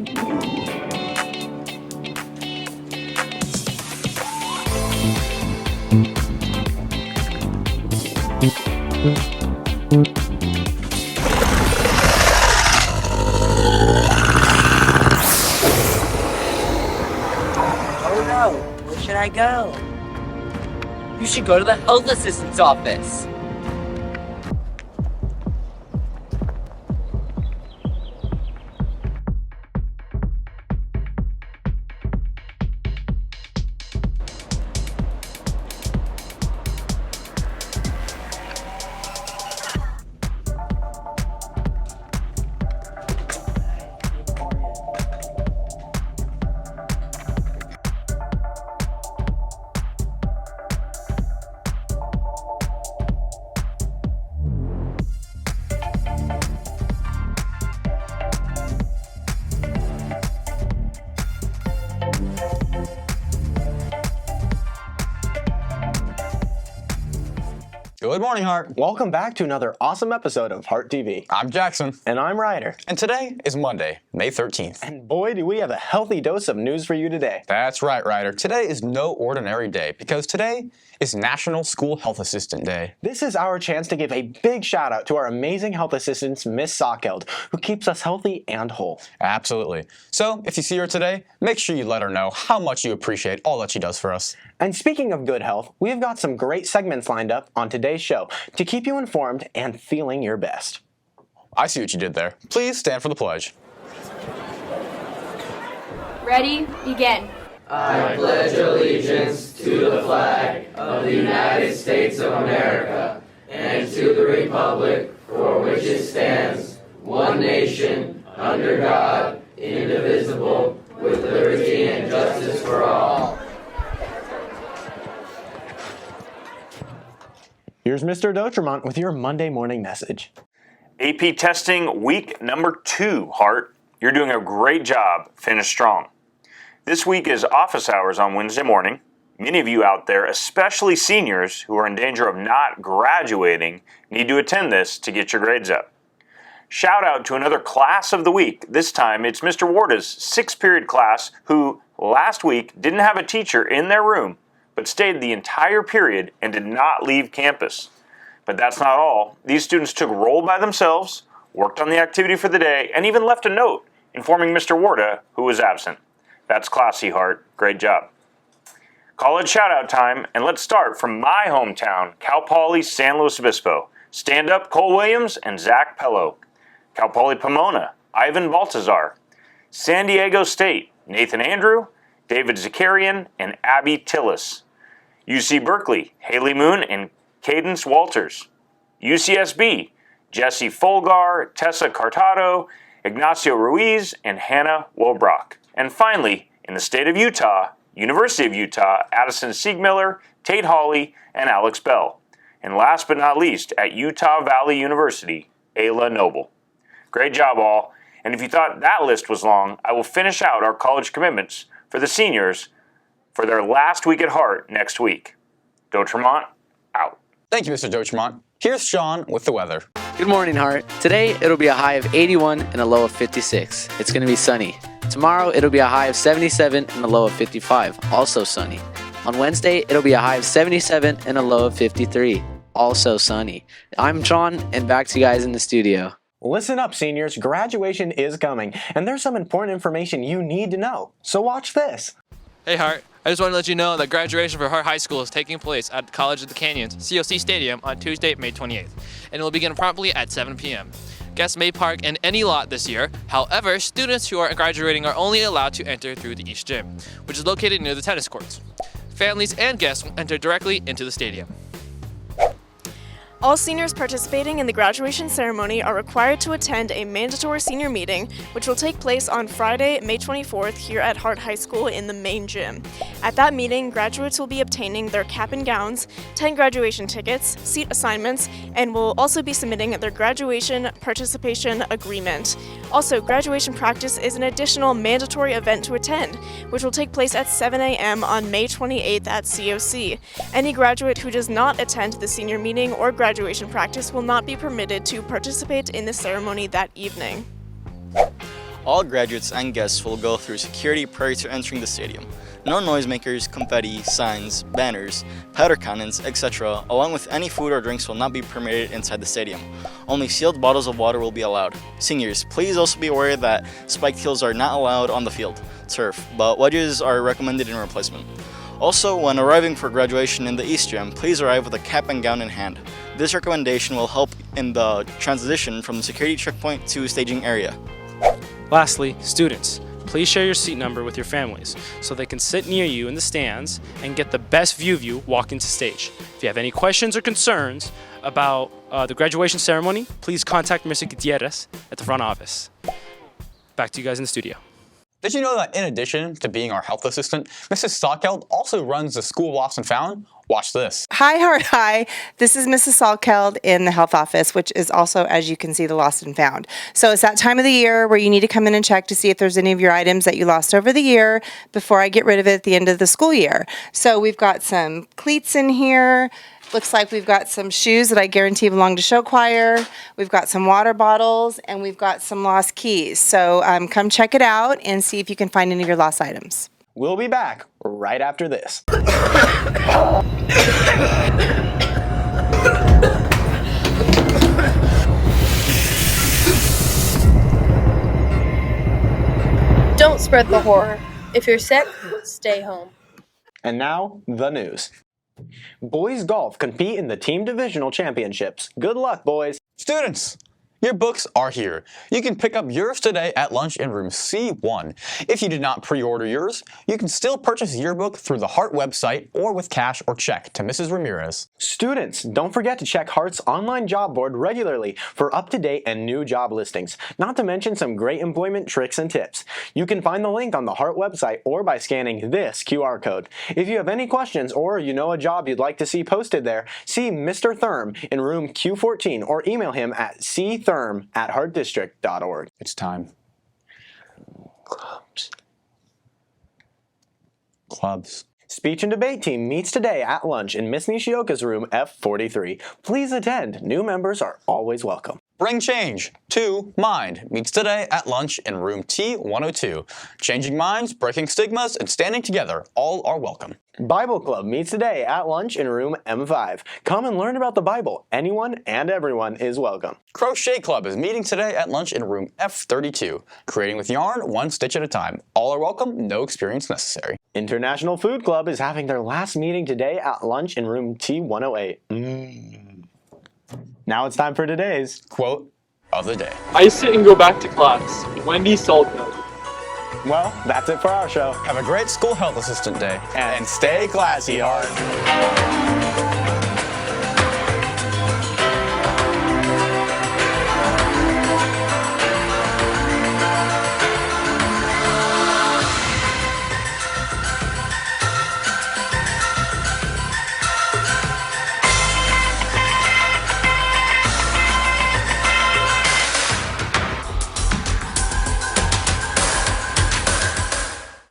Oh no, where should I go? You should go to the health assistant's office. Good morning, Hart. Welcome back to another awesome episode of Hart TV. I'm Jackson. And I'm Ryder. And today is Monday, May 13th. And boy, do we have a healthy dose of news for you today. That's right, Ryder. Today is no ordinary day because today is National School Health Assistant Day. This is our chance to give a big shout out to our amazing health assistants, Miss Sockeld, who keeps us healthy and whole. Absolutely. So if you see her today, make sure you let her know how much you appreciate all that she does for us. And speaking of good health, we've got some great segments lined up on today's show to keep you informed and feeling your best. I see what you did there. Please stand for the pledge. Ready? Begin. I pledge allegiance to the flag of the United States of America and to the republic for which it stands, one nation, under God, indivisible, with liberty and justice for all. Here's Mr. Dotremont with your Monday morning message. AP testing week number 2, Hart. You're doing a great job. Finish strong. This week is office hours on Wednesday morning. Many of you out there, especially seniors who are in danger of not graduating, need to attend this to get your grades up. Shout out to another class of the week. This time it's Mr. Warda's 6th period class who last week didn't have a teacher in their room but stayed the entire period and did not leave campus. But that's not all. These students took roll by themselves, worked on the activity for the day, and even left a note informing Mr. Warda, who was absent. That's classy, Hart. Great job. College shout-out time, and let's start from my hometown, Cal Poly San Luis Obispo. Stand up Cole Williams and Zach Pello. Cal Poly Pomona, Ivan Baltazar. San Diego State, Nathan Andrew, David Zakarian, and Abby Tillis. UC Berkeley, Haley Moon and Cadence Walters. UCSB, Jesse Folgar, Tessa Cartado, Ignacio Ruiz, and Hannah Wolbrock. And finally, in the state of Utah, University of Utah, Addison Siegmiller, Tate Hawley, and Alex Bell. And last but not least, at Utah Valley University, Ayla Noble. Great job, all. And if you thought that list was long, I will finish out our college commitments for the seniors for their last week at Hart next week. Dotremont, out. Thank you, Mr. Dotremont. Here's Sean with the weather. Good morning, Hart. Today, it'll be a high of 81 and a low of 56. It's going to be sunny. Tomorrow, it'll be a high of 77 and a low of 55, also sunny. On Wednesday, it'll be a high of 77 and a low of 53, also sunny. I'm John, and back to you guys in the studio. Listen up, seniors. Graduation is coming, and there's some important information you need to know. So watch this. Hey, Hart. I just want to let you know that graduation for Hart High School is taking place at College of the Canyons, COC Stadium, on Tuesday, May 28th, and it will begin promptly at 7 p.m. Guests may park in any lot this year. However, students who are graduating are only allowed to enter through the East Gym, which is located near the tennis courts. Families and guests will enter directly into the stadium. All seniors participating in the graduation ceremony are required to attend a mandatory senior meeting, which will take place on Friday, May 24th here at Hart High School in the main gym. At that meeting, graduates will be obtaining their cap and gowns, 10 graduation tickets, seat assignments, and will also be submitting their graduation participation agreement. Also, graduation practice is an additional mandatory event to attend, which will take place at 7 a.m. on May 28th at COC. Any graduate who does not attend the senior meeting or graduation practice will not be permitted to participate in the ceremony that evening. All graduates and guests will go through security prior to entering the stadium. No noisemakers, confetti, signs, banners, powder cannons, etc., along with any food or drinks will not be permitted inside the stadium. Only sealed bottles of water will be allowed. Seniors, please also be aware that spiked heels are not allowed on the field, turf, but wedges are recommended in replacement. Also, when arriving for graduation in the East Gym, please arrive with a cap and gown in hand. This recommendation will help in the transition from the security checkpoint to staging area. Lastly, students, please share your seat number with your families so they can sit near you in the stands and get the best view of you walking to stage. If you have any questions or concerns about the graduation ceremony, please contact Mr. Gutierrez at the front office. Back to you guys in the studio. Did you know that in addition to being our health assistant, Mrs. Stockeld also runs the School Lost and Found? Watch this. Hi, Heart High. This is Mrs. Salkeld in the health office, which is also, as you can see, the Lost and Found. So it's that time of the year where you need to come in and check to see if there's any of your items that you lost over the year before I get rid of it at the end of the school year. So we've got some cleats in here. Looks like we've got some shoes that I guarantee belong to show choir. We've got some water bottles, and we've got some lost keys. So come check it out and see if you can find any of your lost items. We'll be back right after this. Don't spread the horror. If you're sick, stay home. And now, the news. Boys golf compete in the team divisional championships. Good luck, boys. Students, your books are here. You can pick up yours today at lunch in room C1. If you did not pre-order yours, you can still purchase your book through the Hart website or with cash or check to Mrs. Ramirez. Students, don't forget to check Hart's online job board regularly for up-to-date and new job listings, not to mention some great employment tricks and tips. You can find the link on the Hart website or by scanning this QR code. If you have any questions or you know a job you'd like to see posted there, see Mr. Thurm in room Q14 or email him at cthurm@hartdistrict.org. It's time. Clubs. Speech and debate team meets today at lunch in Miss Nishioka's room F43. Please attend. New members are always welcome. Bring Change to Mind meets today at lunch in room T102. Changing minds, breaking stigmas, and standing together, all are welcome. Bible Club meets today at lunch in room M5. Come and learn about the Bible. Anyone and everyone is welcome. Crochet Club is meeting today at lunch in room F32. Creating with yarn, one stitch at a time. All are welcome, no experience necessary. International Food Club is having their last meeting today at lunch in room T108. Now it's time for today's quote of the day. I sit and go back to class. Wendy Salkeld. Well, that's it for our show. Have a great school health assistant day. And stay classy, Hart.